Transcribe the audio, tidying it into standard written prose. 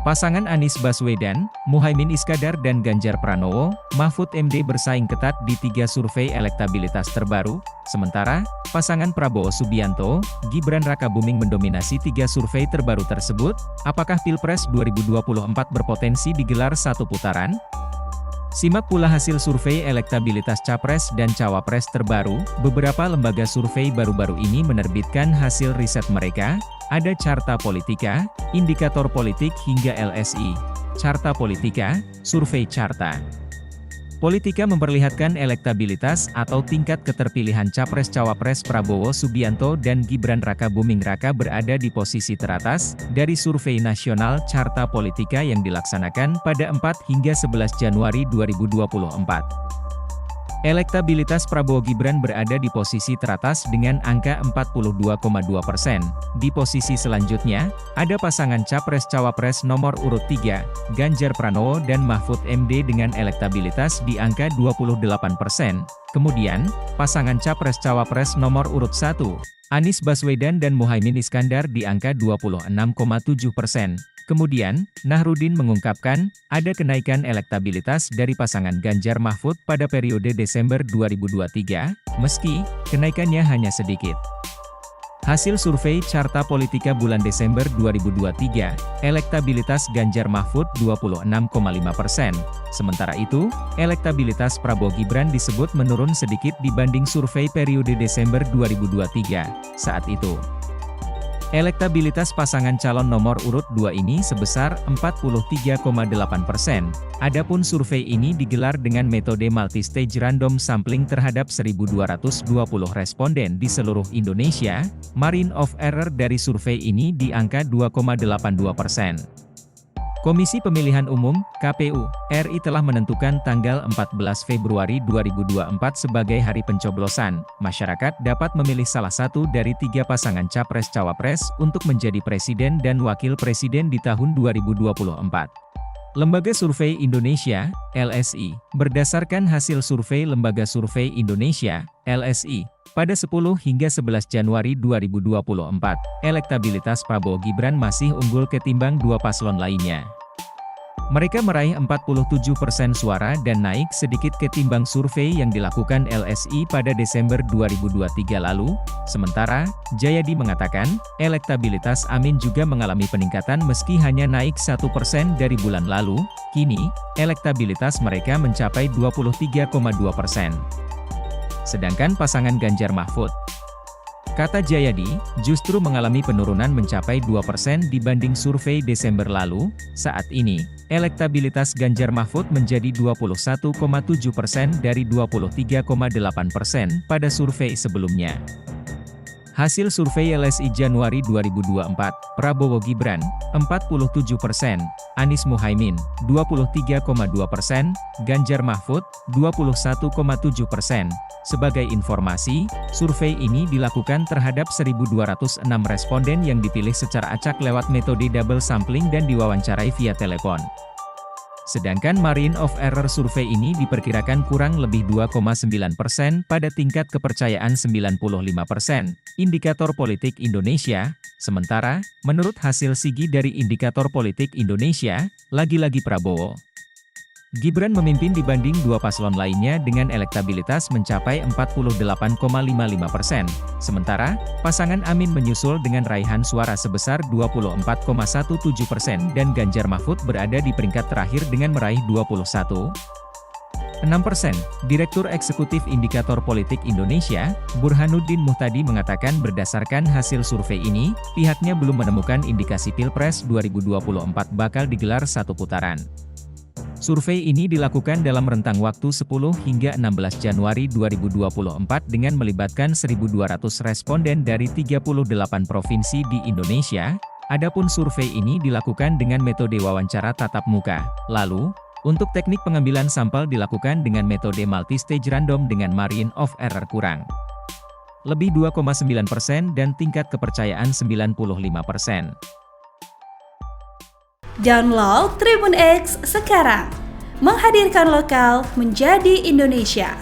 Pasangan Anies Baswedan, Muhaimin Iskandar dan Ganjar Pranowo, Mahfud MD bersaing ketat di 3 survei elektabilitas terbaru, sementara, pasangan Prabowo Subianto, Gibran Rakabuming mendominasi 3 survei terbaru tersebut. Apakah Pilpres 2024 berpotensi digelar satu putaran? Simak pula hasil survei elektabilitas Capres dan Cawapres terbaru. Beberapa lembaga survei baru-baru ini menerbitkan hasil riset mereka. Ada Carta Politika, Indikator Politik hingga LSI. Carta Politika, Survei Carta Politika memperlihatkan elektabilitas atau tingkat keterpilihan Capres-Cawapres Prabowo Subianto dan Gibran Rakabuming Raka berada di posisi teratas dari survei nasional Carta Politika yang dilaksanakan pada 4 hingga 11 Januari 2024. Elektabilitas Prabowo Gibran berada di posisi teratas dengan angka 42,2%. Di posisi selanjutnya, ada pasangan Capres-Cawapres nomor urut 3, Ganjar Pranowo dan Mahfud MD dengan elektabilitas di angka 28%. Kemudian, pasangan Capres-Cawapres nomor urut 1, Anies Baswedan dan Muhaimin Iskandar di angka 26,7%. Kemudian, Nahrudin mengungkapkan, ada kenaikan elektabilitas dari pasangan Ganjar Mahfud pada periode Desember 2023, meski kenaikannya hanya sedikit. Hasil survei Carta Politika bulan Desember 2023, elektabilitas Ganjar Mahfud 26,5%. Sementara itu, elektabilitas Prabowo Gibran disebut menurun sedikit dibanding survei periode Desember 2023. Saat itu, elektabilitas pasangan calon nomor urut 2 ini sebesar 43,8%. Adapun survei ini digelar dengan metode multistage random sampling terhadap 1.220 responden di seluruh Indonesia. Margin of error dari survei ini di angka 2,82%. Komisi Pemilihan Umum, KPU, RI telah menentukan tanggal 14 Februari 2024 sebagai hari pencoblosan. Masyarakat dapat memilih salah satu dari 3 pasangan Capres-Cawapres untuk menjadi Presiden dan Wakil Presiden di tahun 2024. Lembaga Survei Indonesia, LSI, berdasarkan hasil survei Lembaga Survei Indonesia, LSI, pada 10 hingga 11 Januari 2024, elektabilitas Prabowo Gibran masih unggul ketimbang 2 paslon lainnya. Mereka meraih 47% suara dan naik sedikit ketimbang survei yang dilakukan LSI pada Desember 2023 lalu. Sementara, Jayadi mengatakan, elektabilitas Amin juga mengalami peningkatan meski hanya naik 1% dari bulan lalu. Kini, elektabilitas mereka mencapai 23,2%. Sedangkan pasangan Ganjar Mahfud, kata Jayadi, justru mengalami penurunan mencapai 2% dibanding survei Desember lalu. Saat ini, elektabilitas Ganjar Mahfud menjadi 21,7% dari 23,8% pada survei sebelumnya. Hasil survei LSI Januari 2024, Prabowo Gibran, 47%, Anies Muhaimin, 23,2%, Ganjar Mahfud, 21,7%. Sebagai informasi, survei ini dilakukan terhadap 1.206 responden yang dipilih secara acak lewat metode double sampling dan diwawancarai via telepon. Sedangkan margin of error survei ini diperkirakan kurang lebih 2,9% pada tingkat kepercayaan 95%. Indikator Politik Indonesia, sementara, menurut hasil SIGI dari Indikator Politik Indonesia, lagi-lagi Prabowo Gibran memimpin dibanding 2 paslon lainnya dengan elektabilitas mencapai 48,55%. Sementara, pasangan Amin menyusul dengan raihan suara sebesar 24,17% dan Ganjar Mahfud berada di peringkat terakhir dengan meraih 21,6%. Direktur Eksekutif Indikator Politik Indonesia, Burhanuddin Muhtadi mengatakan berdasarkan hasil survei ini, pihaknya belum menemukan indikasi Pilpres 2024 bakal digelar satu putaran. Survei ini dilakukan dalam rentang waktu 10 hingga 16 Januari 2024 dengan melibatkan 1.200 responden dari 38 provinsi di Indonesia. Adapun survei ini dilakukan dengan metode wawancara tatap muka. Lalu, untuk teknik pengambilan sampel dilakukan dengan metode multistage random dengan margin of error kurang lebih 2,9% dan tingkat kepercayaan 95%. Download Tribun X sekarang, menghadirkan lokal menjadi Indonesia.